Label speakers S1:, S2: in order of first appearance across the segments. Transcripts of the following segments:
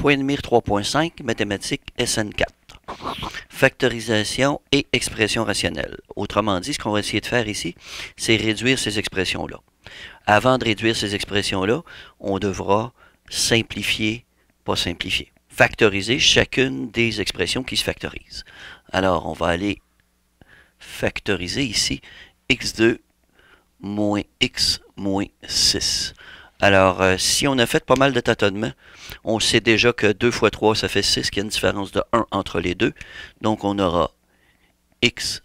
S1: Point de mire 3.5, mathématiques SN4. Factorisation et expression rationnelle. Autrement dit, ce qu'on va essayer de faire ici, c'est réduire ces expressions-là. Avant de réduire ces expressions-là, on devra simplifier, pas simplifier, factoriser chacune des expressions qui se factorisent. Alors, on va aller factoriser ici x2 moins x moins 6. Alors, si on a fait pas mal de tâtonnements, on sait déjà que 2 fois 3, ça fait 6, qu'il y a une différence de 1 entre les deux. Donc, on aura x,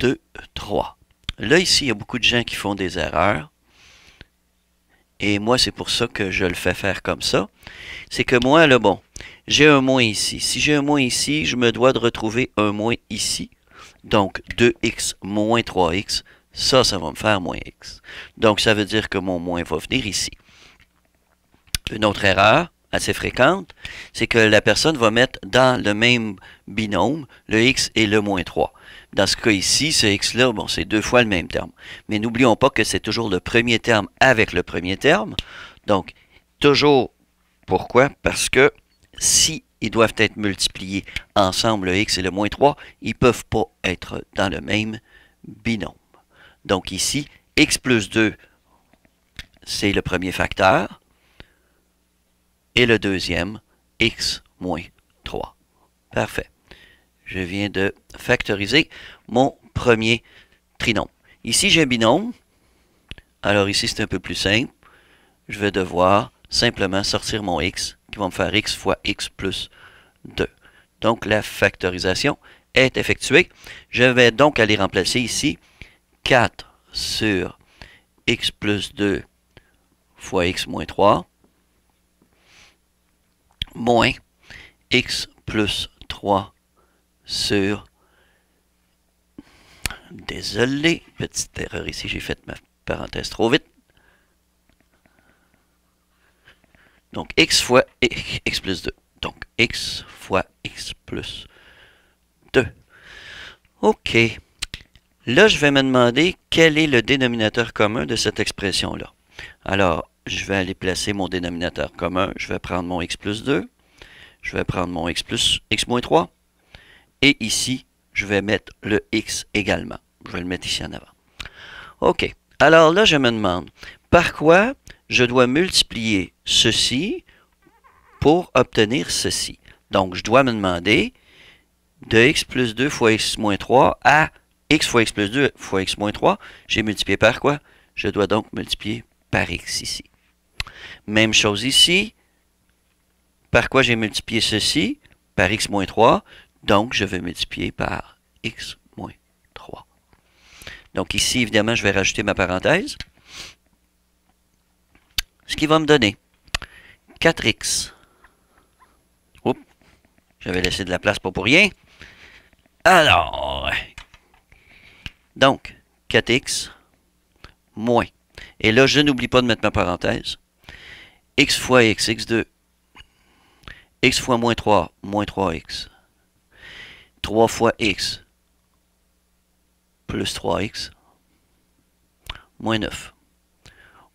S1: 2, 3. Là, ici, il y a beaucoup de gens qui font des erreurs. Et moi, c'est pour ça que je le fais faire comme ça. C'est que moi, là, bon, j'ai un moins ici. Si j'ai un moins ici, je me dois de retrouver un moins ici. Donc, 2x moins 3x, ça va me faire moins x. Donc, ça veut dire que mon moins va venir ici. Une autre erreur assez fréquente, c'est que la personne va mettre dans le même binôme le x et le moins 3. Dans ce cas ici, ce x-là, bon, c'est 2 fois le même terme. Mais n'oublions pas que c'est toujours le premier terme avec le premier terme. Donc, toujours, pourquoi? Parce que si ils doivent être multipliés ensemble, le x et le moins 3, ils ne peuvent pas être dans le même binôme. Donc ici, x plus 2, c'est le premier facteur. Et le deuxième, x moins 3. Parfait. Je viens de factoriser mon premier trinôme. Ici, j'ai un binôme. Alors ici, c'est un peu plus simple. Je vais devoir simplement sortir mon x, qui va me faire x fois x plus 2. Donc, la factorisation est effectuée. Je vais donc aller remplacer ici 4 sur x plus 2 fois x moins 3. Moins x plus 3 sur... Désolé, petite erreur ici, j'ai fait ma parenthèse trop vite. Donc, x fois x plus 2. Donc, x fois x plus 2. OK. Là, je vais me demander quel est le dénominateur commun de cette expression-là. Alors, je vais aller placer mon dénominateur commun. Je vais prendre mon x plus 2. Je vais prendre mon x plus x moins 3. Et ici, je vais mettre le x également. Je vais le mettre ici en avant. OK. Alors là, je me demande, par quoi je dois multiplier ceci pour obtenir ceci? Donc, je dois me demander de x plus 2 fois x moins 3 à x fois x plus 2 fois x moins 3. J'ai multiplié par quoi? Je dois donc multiplier par x ici. Même chose ici. Par quoi j'ai multiplié ceci? Par x moins 3. Donc, je vais multiplier par x moins 3. Donc ici, évidemment, je vais rajouter ma parenthèse. Ce qui va me donner 4x. Oups, j'avais laissé de la place pas pour rien. Alors, donc, 4x moins. Et là, je n'oublie pas de mettre ma parenthèse. X fois x, x2. X fois moins 3, moins 3x. 3 fois x, plus 3x, moins 9.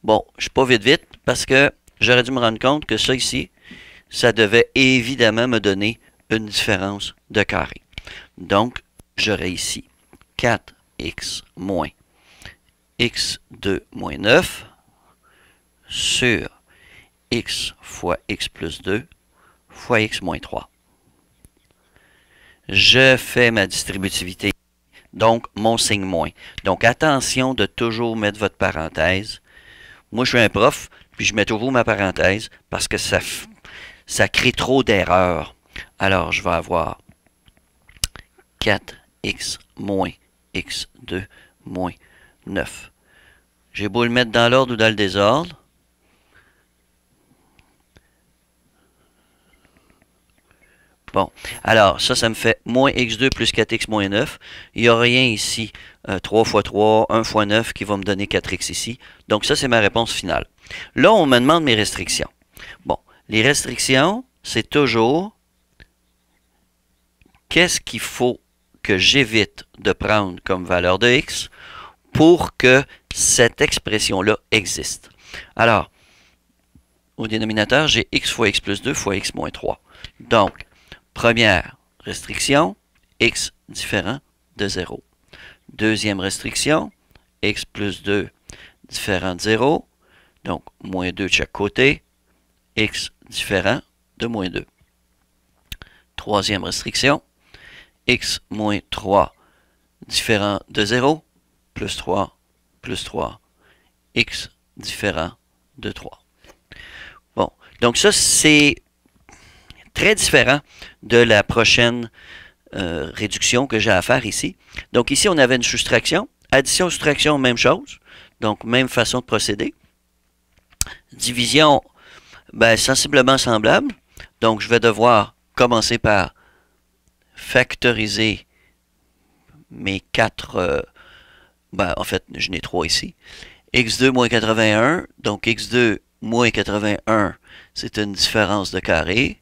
S1: Bon, je ne suis pas vite, parce que j'aurais dû me rendre compte que ça ici, ça devait évidemment me donner une différence de carré. Donc, j'aurai ici 4x moins x2 moins 9 sur x fois x plus 2 fois x moins 3. Je fais ma distributivité, donc mon signe moins. Donc, attention de toujours mettre votre parenthèse. Moi, je suis un prof, puis je mets toujours ma parenthèse parce que ça crée trop d'erreurs. Alors, je vais avoir 4x moins x2 moins 9. J'ai beau le mettre dans l'ordre ou dans le désordre. Bon, alors ça me fait moins x2 plus 4x moins 9. Il n'y a rien ici. 3 fois 3, 1 fois 9 qui va me donner 4x ici. Donc ça, c'est ma réponse finale. Là, on me demande mes restrictions. Bon, les restrictions, c'est toujours qu'est-ce qu'il faut que j'évite de prendre comme valeur de x pour que cette expression-là existe. Alors, au dénominateur, j'ai x fois x plus 2 fois x moins 3. Donc, première restriction, x différent de 0. Deuxième restriction, x plus 2 différent de 0. Donc, moins 2 de chaque côté, x différent de moins 2. Troisième restriction, x moins 3 différent de 0, plus 3, x différent de 3. Bon, donc ça, c'est très différent de la prochaine réduction que j'ai à faire ici. Donc ici, on avait une soustraction. Addition, soustraction, même chose. Donc, même façon de procéder. Division, ben, sensiblement semblable. Donc, je vais devoir commencer par factoriser mes 4... ben, en fait, je n'ai 3 ici. x2 moins 81. Donc, x2 moins 81, c'est une différence de carré.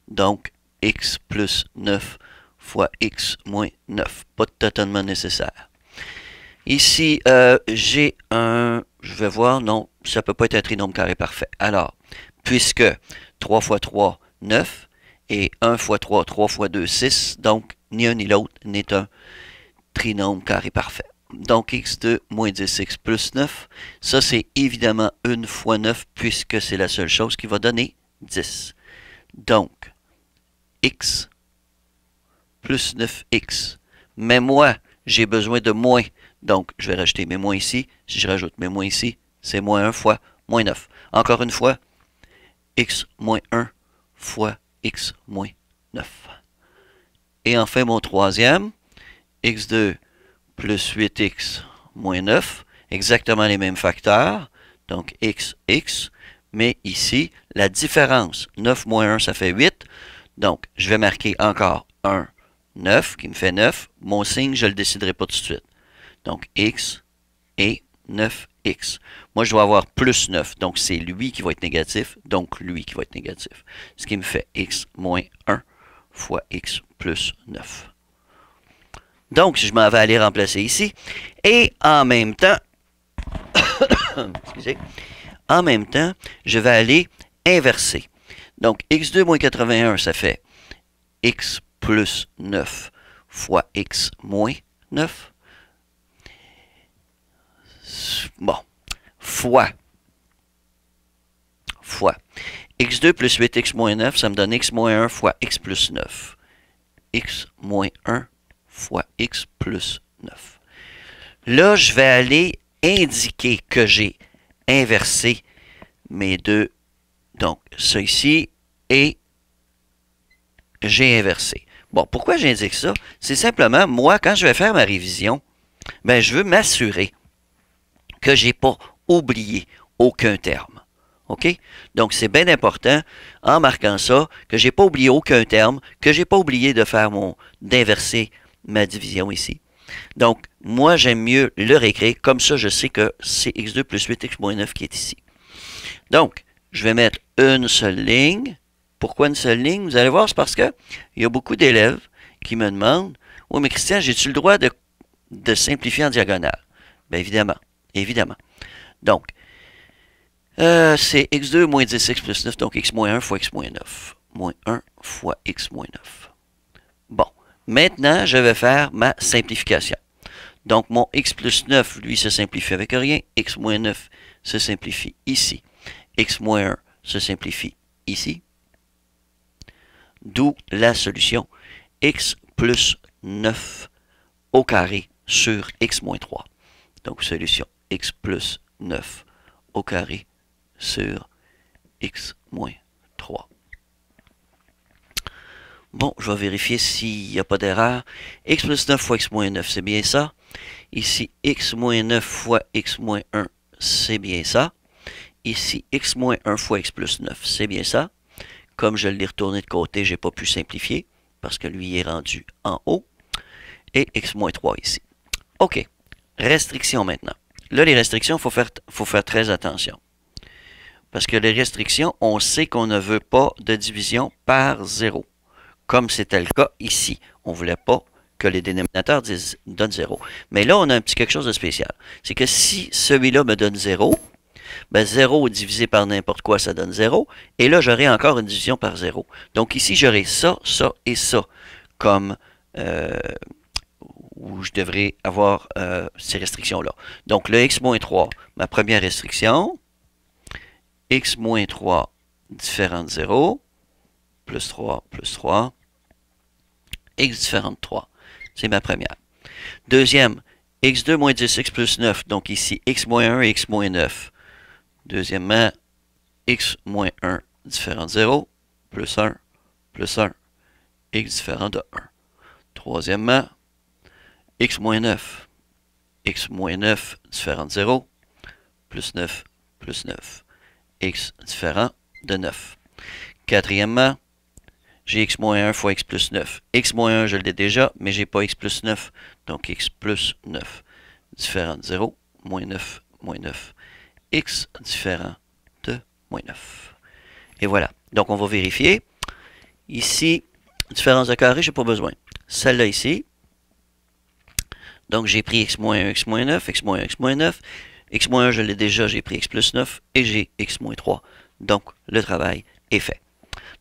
S1: Donc, x plus 9 fois x moins 9. Pas de tâtonnement nécessaire. Ici, j'ai un... Je vais voir, non, ça ne peut pas être un trinôme carré parfait. Alors, puisque 3 fois 3, 9, et 1 fois 3, 3 fois 2, 6, donc ni un ni l'autre n'est un trinôme carré parfait. Donc, x2 moins 10x plus 9, ça c'est évidemment 1 fois 9, puisque c'est la seule chose qui va donner 10. Donc, x plus 9x. Mais moi, j'ai besoin de moins. Donc, je vais rajouter mes moins ici. Si je rajoute mes moins ici, c'est moins 1 fois moins 9. Encore une fois, x moins 1 fois x moins 9. Et enfin, mon troisième, x2 plus 8x moins 9. Exactement les mêmes facteurs. Donc, x, mais ici, la différence, 9 moins 1, ça fait 8. Donc, je vais marquer encore 1, 9, qui me fait 9. Mon signe, je ne le déciderai pas tout de suite. Donc, x et 9x. Moi, je dois avoir plus 9. Donc, c'est lui qui va être négatif. Donc, lui qui va être négatif. Ce qui me fait x moins 1 fois x plus 9. Donc, je m'en vais aller remplacer ici. Et en même temps, excusez, en même temps, je vais aller inverser. Donc, x2 moins 81, ça fait x plus 9 fois x moins 9. Bon, fois x2 plus 8x moins 9, ça me donne x moins 1 fois x plus 9. X moins 1 fois x plus 9. Là, je vais aller indiquer que j'ai inversé mes deux. Donc, ça ici, et j'ai inversé. Bon, pourquoi j'indique ça? C'est simplement, moi, quand je vais faire ma révision, ben, je veux m'assurer que je n'ai pas oublié aucun terme. OK? Donc, c'est bien important, en marquant ça, que je n'ai pas oublié aucun terme, que je n'ai pas oublié de faire d'inverser ma division ici. Donc, moi, j'aime mieux le réécrire. Comme ça, je sais que c'est x2 plus 8x moins 9 qui est ici. Donc, je vais mettre une seule ligne. Pourquoi une seule ligne? Vous allez voir, c'est parce que il y a beaucoup d'élèves qui me demandent « Oui, mais Christian, j'ai-tu le droit de simplifier en diagonale? » Bien, évidemment. Évidemment. Donc, c'est x2 moins 10x plus 9, donc x moins 1 fois x moins 9. Moins 1 fois x moins 9. Bon, maintenant, je vais faire ma simplification. Donc, mon x plus 9, lui, se simplifie avec rien. X moins 9 se simplifie ici. X moins 1 se simplifie ici. D'où la solution x plus 9 au carré sur x moins 3. Donc, solution x plus 9 au carré sur x moins 3. Bon, je vais vérifier s'il n'y a pas d'erreur. X plus 9 fois x moins 9, c'est bien ça. Ici, x moins 9 fois x moins 1, c'est bien ça. Ici, x moins 1 fois x plus 9, c'est bien ça. Comme je l'ai retourné de côté, je n'ai pas pu simplifier parce que lui est rendu en haut. Et x moins 3 ici. OK. Restrictions maintenant. Là, les restrictions, il faut faire très attention. Parce que les restrictions, on sait qu'on ne veut pas de division par 0. Comme c'était le cas ici. On ne voulait pas que les dénominateurs donnent 0. Mais là, on a un petit quelque chose de spécial. C'est que si celui-là me donne 0, ben 0 divisé par n'importe quoi, ça donne 0. Et là, j'aurai encore une division par 0. Donc ici, j'aurai ça, ça et ça comme où je devrais avoir ces restrictions-là. Donc le x-3, ma première restriction, x-3 différent de 0, plus 3, x différent de 3. C'est ma première. Deuxième, x2 moins 10x plus 9. Donc ici, x moins 1 et x moins 9. Deuxièmement, x moins 1 différent de 0, plus 1, x différent de 1. Troisièmement, x moins 9 différent de 0, plus 9, x différent de 9. Quatrièmement, j'ai x moins 1 fois x plus 9. X moins 1, je l'ai déjà, mais j'ai pas x plus 9. Donc x plus 9 différent de 0, moins 9, x différent de moins 9. Et voilà. Donc on va vérifier. Ici, différence de carré, je n'ai pas besoin. Celle-là ici. Donc j'ai pris x moins 1, x moins 9, x moins 1, x moins 9. X moins 1, je l'ai déjà, j'ai pris x plus 9 et j'ai x moins 3. Donc le travail est fait.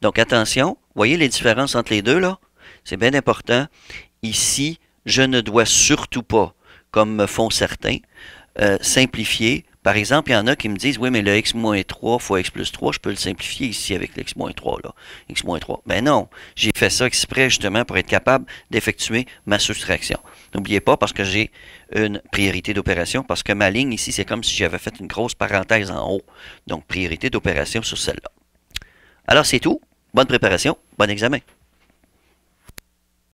S1: Donc attention, voyez les différences entre les deux là? C'est bien important. Ici, je ne dois surtout pas, comme me font certains, simplifier. Par exemple, il y en a qui me disent, oui, mais le x moins 3 fois x plus 3, je peux le simplifier ici avec le x moins 3, là. X moins 3. Ben non, j'ai fait ça exprès justement pour être capable d'effectuer ma soustraction. N'oubliez pas, parce que j'ai une priorité d'opération, parce que ma ligne ici, c'est comme si j'avais fait une grosse parenthèse en haut. Donc, priorité d'opération sur celle-là. Alors, c'est tout. Bonne préparation, bon examen.